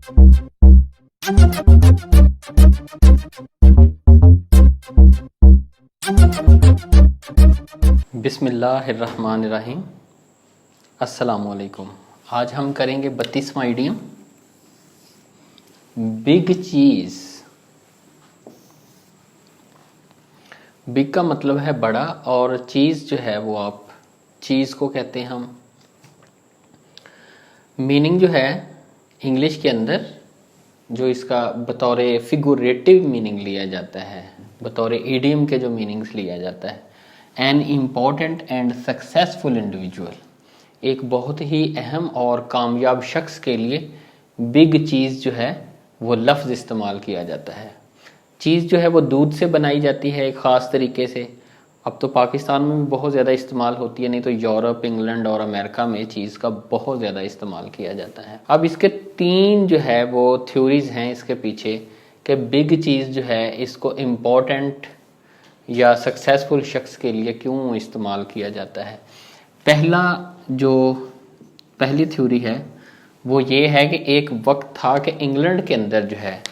बिस्मिल्लाहिर्रहमानिर्रहीम। अस्सलामुअलैकुम। आज हम करेंगे 32वां इडियम, बिग चीज़। बिग का मतलब है बड़ा, और चीज़ जो है वो आप चीज़ को कहते हैं हम। मीनिंग जो है इंग्लिश के अंदर जो इसका बतौर फिगुरेटिव मीनिंग लिया जाता है, बतौर इडियम के जो मीनिंग्स लिया जाता है, an important and successful individual, एक बहुत ही अहम और कामयाब शख्स के लिए बिग चीज़ जो है वो लफ्ज़ इस्तेमाल किया जाता है। चीज़ जो है वो दूध से बनाई जाती है एक ख़ास तरीके से। अब तो पाकिस्तान में भी बहुत ज़्यादा इस्तेमाल होती है, नहीं तो यूरोप, इंग्लैंड और अमेरिका में चीज़ का बहुत ज़्यादा इस्तेमाल किया जाता है। अब इसके तीन जो है वो थ्योरीज हैं इसके पीछे कि बिग चीज़ जो है इसको इम्पोर्टेंट या सक्सेसफुल शख्स के लिए क्यों इस्तेमाल किया जाता है। पहली थ्योरी है वो ये है कि एक वक्त था कि इंग्लैंड के अंदर जो है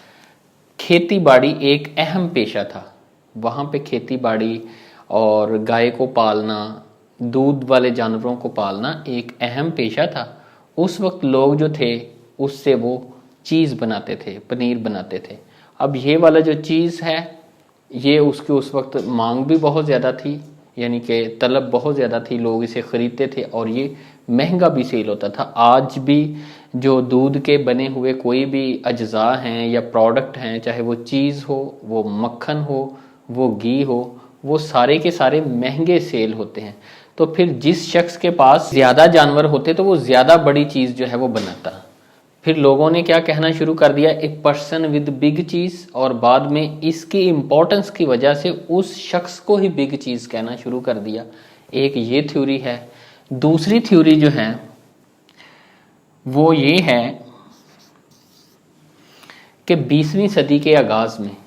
खेती बाड़ी एक अहम पेशा था। वहाँ पे खेती बाड़ी और गाय को पालना, दूध वाले जानवरों को पालना एक अहम पेशा था। उस वक्त लोग जो थे उससे वो चीज़ बनाते थे, पनीर बनाते थे। अब ये वाला जो चीज़ है ये उसकी उस वक्त मांग भी बहुत ज़्यादा थी, यानी कि तलब बहुत ज़्यादा थी, लोग इसे ख़रीदते थे और ये महंगा भी सेल होता था। आज भी जो दूध के बने हुए कोई भी अज्जा हैं या प्रोडक्ट हैं, चाहे वो चीज़ हो, वो मक्खन हो, वो घी हो, वो सारे के सारे महंगे सेल होते हैं। तो फिर जिस शख्स के पास ज़्यादा जानवर होते तो वो ज़्यादा बड़ी चीज़ जो है वो बनाता। फिर लोगों ने क्या कहना शुरू कर दिया, ए पर्सन विद बिग चीज़, और बाद में इसकी इम्पोर्टेंस की वजह से उस शख्स को ही बिग चीज़ कहना शुरू कर दिया। एक ये थ्योरी है। दूसरी थ्योरी जो है वो ये है कि 20वीं सदी के आगाज़ में,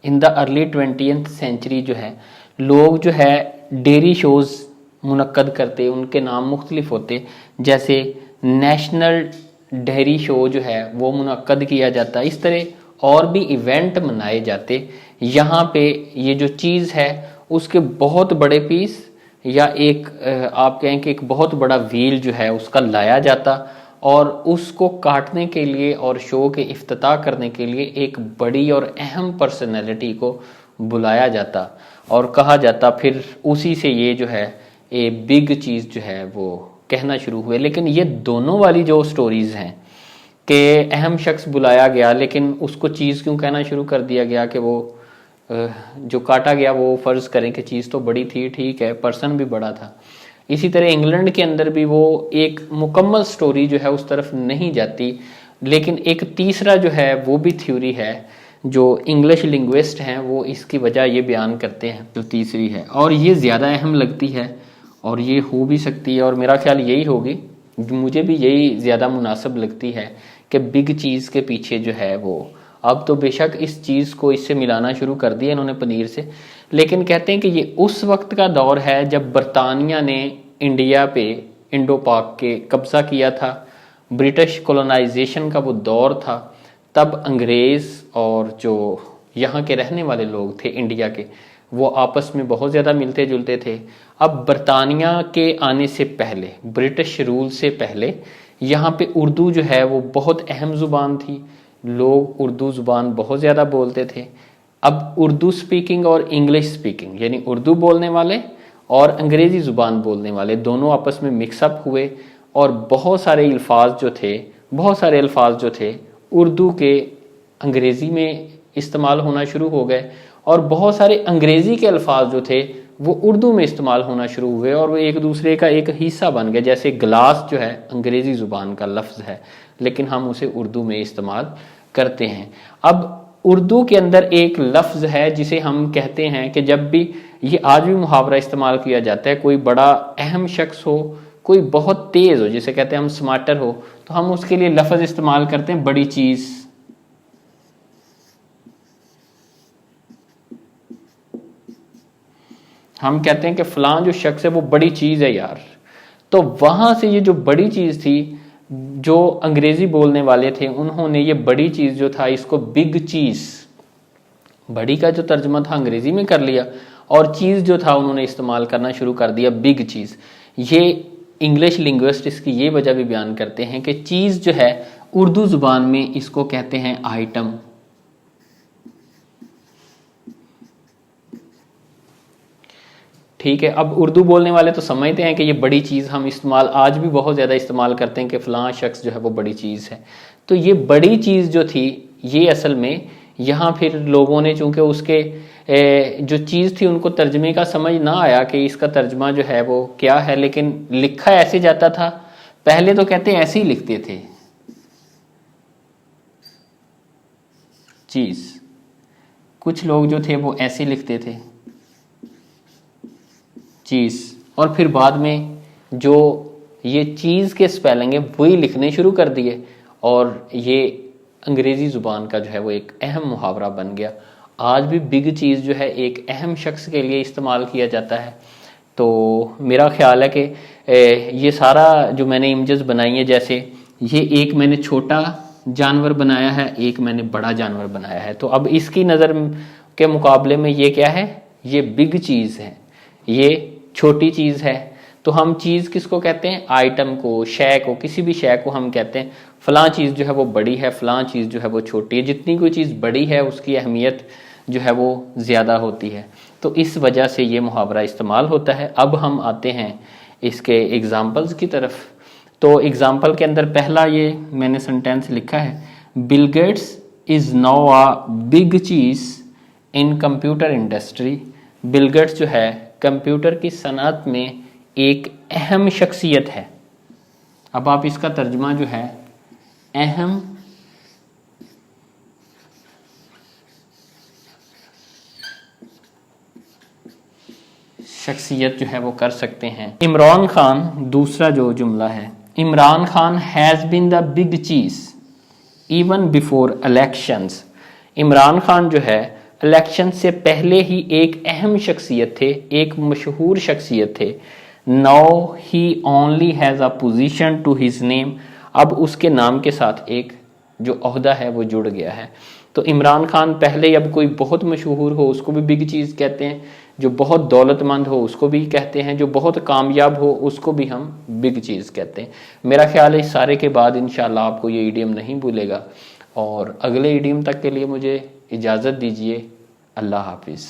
in the early 20th century जो है, लोग जो है डेयरी शोज़ मुनक्कद करते, उनके नाम मुख्तलिफ होते, जैसे नेशनल डेयरी शो जो है वो मुनक्कद किया जाता। इस तरह और भी इवेंट मनाए जाते। यहाँ पे ये जो चीज़ है उसके बहुत बड़े पीस या एक आप कहें कि एक बहुत बड़ा व्हील जो है उसका लाया जाता और उसको काटने के लिए और शो के इफ्तिताह करने के लिए एक बड़ी और अहम पर्सनैलिटी को बुलाया जाता और कहा जाता। फिर उसी से ये जो है ये बिग चीज़ जो है वो कहना शुरू हुए। लेकिन ये दोनों वाली जो स्टोरीज़ हैं कि अहम शख्स बुलाया गया लेकिन उसको चीज़ क्यों कहना शुरू कर दिया गया कि वो जो काटा गया वो फ़र्ज़ करें कि चीज़ तो बड़ी थी, ठीक है, पर्सन भी बड़ा था। इसी तरह इंग्लैंड के अंदर भी वो एक मुकम्मल स्टोरी जो है उस तरफ नहीं जाती। लेकिन एक तीसरा जो है वो भी थ्योरी है, जो इंग्लिश लिंग्विस्ट हैं वो इसकी वजह ये बयान करते हैं, जो तीसरी है और ये ज़्यादा अहम लगती है और ये हो भी सकती है और मेरा ख्याल यही होगी, मुझे भी यही ज़्यादा मुनासिब लगती है कि बिग चीज़ के पीछे जो है वो, अब तो बेशक इस चीज़ को इससे मिलाना शुरू कर दिया इन्होंने पनीर से, लेकिन कहते हैं कि ये उस वक्त का दौर है जब बरतानिया ने इंडिया पे, इंडो पाक के कब्ज़ा किया था। ब्रिटिश कॉलोनाइजेशन का वो दौर था। तब अंग्रेज़ और जो यहाँ के रहने वाले लोग थे इंडिया के, वो आपस में बहुत ज़्यादा मिलते जुलते थे। अब बरतानिया के आने से पहले, ब्रिटिश रूल से पहले, यहाँ पे उर्दू जो है वो बहुत अहम ज़ुबान थी। लोग उर्दू ज़ुबान बहुत ज़्यादा बोलते थे। अब उर्दू स्पीकिंग और इंग्लिश स्पीकिंग, यानी उर्दू बोलने वाले और अंग्रेज़ी ज़ुबान बोलने वाले दोनों आपस में मिक्सअप हुए और बहुत सारे अल्फाज जो थे उर्दू के अंग्रेज़ी में इस्तेमाल होना शुरू हो गए और बहुत सारे अंग्रेज़ी के अल्फाज जो थे वो उर्दू में इस्तेमाल होना शुरू हुए और वो एक दूसरे का एक हिस्सा बन गए। जैसे गिलास जो है अंग्रेज़ी ज़ुबान का लफ्ज़ है लेकिन हम उसे उर्दू में इस्तेमाल करते हैं। अब उर्दू के अंदर एक लफ्ज़ है जिसे हम कहते हैं कि जब भी, ये आज भी मुहावरा इस्तेमाल किया जाता है, कोई बड़ा अहम शख्स हो, कोई बहुत तेज़ हो, जिसे कहते हैं हम स्मार्टर हो, तो हम उसके लिए लफ्ज़ इस्तेमाल करते हैं बड़ी चीज़। हम कहते हैं कि फ़लाँ जो शख्स है वो बड़ी चीज़ है यार। तो वहाँ से ये जो बड़ी चीज़ थी जो अंग्रेजी बोलने वाले थे उन्होंने ये बड़ी चीज जो था इसको बिग चीज, बड़ी का जो तर्जुमा था अंग्रेजी में कर लिया और चीज जो था उन्होंने इस्तेमाल करना शुरू कर दिया बिग चीज। ये इंग्लिश लिंग्विस्ट इसकी ये वजह भी बयान करते हैं कि चीज जो है उर्दू जुबान में इसको कहते हैं आइटम। ठीक है, अब उर्दू बोलने वाले तो समझते हैं कि ये बड़ी चीज़ हम इस्तेमाल आज भी बहुत ज़्यादा इस्तेमाल करते हैं कि फ़लाँ शख्स जो है वो बड़ी चीज़ है। तो ये बड़ी चीज़ जो थी ये असल में यहाँ फिर लोगों ने चूँकि उसके जो चीज़ थी उनको तर्जमे का समझ ना आया कि इसका तर्जमा जो है वो क्या है, लेकिन लिखा ऐसे जाता था। पहले तो कहते ऐसे ही लिखते थे चीज़, कुछ लोग जो थे वो ऐसे लिखते थे चीज़, और फिर बाद में जो ये चीज़ के स्पेलिंग है वही लिखने शुरू कर दिए और ये अंग्रेज़ी ज़ुबान का जो है वो एक अहम मुहावरा बन गया। आज भी बिग चीज़ जो है एक अहम शख्स के लिए इस्तेमाल किया जाता है। तो मेरा ख्याल है कि ये सारा जो मैंने इमेजेस बनाई है, जैसे ये एक मैंने छोटा जानवर बनाया है, एक मैंने बड़ा जानवर बनाया है, तो अब इसकी नज़र के मुकाबले में ये क्या है, ये बिग चीज़ है, ये छोटी चीज़ है। तो हम चीज़ किसको कहते हैं, आइटम को, शय को, किसी भी शय को हम कहते हैं फ़लाँ चीज़ जो है वो बड़ी है, फ़लाँ चीज़ जो है वो छोटी है। जितनी कोई चीज़ बड़ी है उसकी अहमियत जो है वो ज़्यादा होती है। तो इस वजह से ये मुहावरा इस्तेमाल होता है। अब हम आते हैं इसके एग्ज़ाम्पल्स की तरफ। तो एग्ज़ाम्पल के अंदर पहला ये मैंने सेंटेंस लिखा है, Bill Gates is now a big cheese in computer industry. Bill Gates जो है कंप्यूटर की सनअत में एक अहम शख्सियत है। अब आप इसका तर्जुमा जो है अहम शख्सियत जो है वो कर सकते हैं। इमरान खान, दूसरा जो जुमला है, Imran Khan has been the big cheese even before elections. Imran Khan जो है इलेक्शन से पहले ही एक अहम शख्सियत थे, एक मशहूर शख्सियत थे। Now he only has a position to his name. अब उसके नाम के साथ एक जो ओहदा है वो जुड़ गया है। तो इमरान खान पहले, अब कोई बहुत मशहूर हो उसको भी बिग चीज़ कहते हैं, जो बहुत दौलतमंद हो उसको भी कहते हैं, जो बहुत कामयाब हो उसको भी हम बिग चीज़ कहते हैं। मेरा ख्याल है इस सारे के बाद इंशाल्लाह आपको ये इडियम नहीं भूलेगा। और अगले इडियम तक के लिए मुझे इजाज़त दीजिए। अल्लाह हाफिज़।